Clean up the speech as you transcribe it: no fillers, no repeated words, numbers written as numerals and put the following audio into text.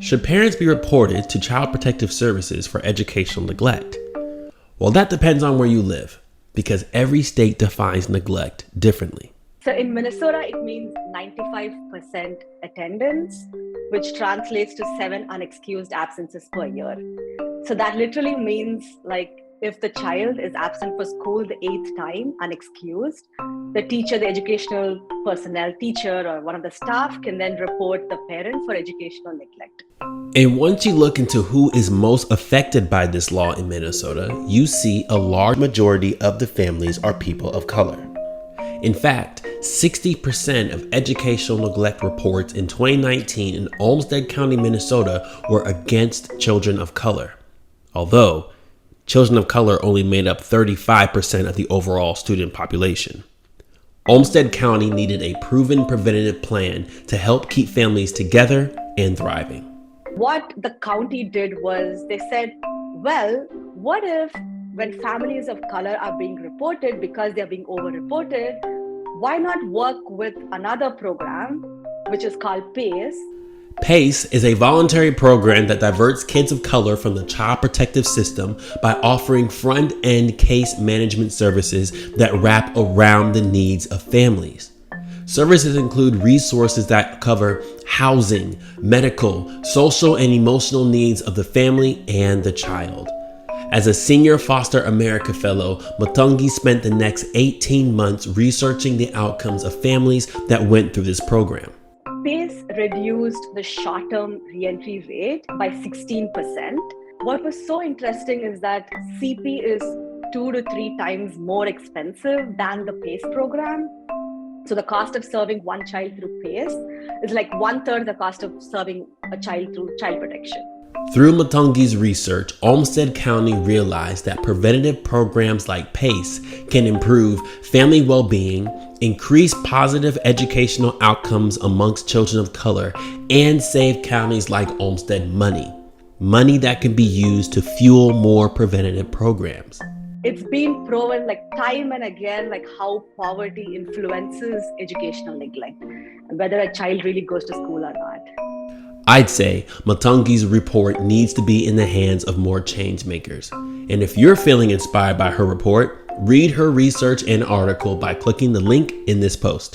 Should parents be reported to Child Protective Services for educational neglect? Well, that depends on where you live, because every state defines neglect differently. So in Minnesota, it means 95% attendance, which translates to 7 unexcused absences per year. So that literally means if the child is absent for school the 8th time, unexcused, the teacher, the educational personnel, teacher, or one of the staff can then report the parent for educational neglect. And once you look into who is most affected by this law in Minnesota, you see a large majority of the families are people of color. In fact, 60% of educational neglect reports in 2019 in Olmsted County, Minnesota were against children of color. Although, children of color only made up 35% of the overall student population. Olmsted County needed a proven preventative plan to help keep families together and thriving. What the county did was they said, well, what if when families of color are being reported because they're being over-reported, why not work with another program, which is called PACE? PACE is a voluntary program that diverts kids of color from the Child Protective System by offering front-end case management services that wrap around the needs of families. Services include resources that cover housing, medical, social, and emotional needs of the family and the child. As a senior Foster America Fellow, Mathangi spent the next 18 months researching the outcomes of families that went through this program. PACE reduced the short-term reentry rate by 16%. What was so interesting is that CP is 2 to 3 times more expensive than the PACE program. So the cost of serving one child through PACE is like 1/3 the cost of serving a child through child protection. Through Mathangi's research, Olmsted County realized that preventative programs like PACE can improve family well-being, increase positive educational outcomes amongst children of color, and save counties like Olmsted money that can be used to fuel more preventative programs. It's been proven time and again how poverty influences educational neglect, whether a child really goes to school or not. I'd say Mathangi's report needs to be in the hands of more change makers. And if you're feeling inspired by her report, read her research and article by clicking the link in this post.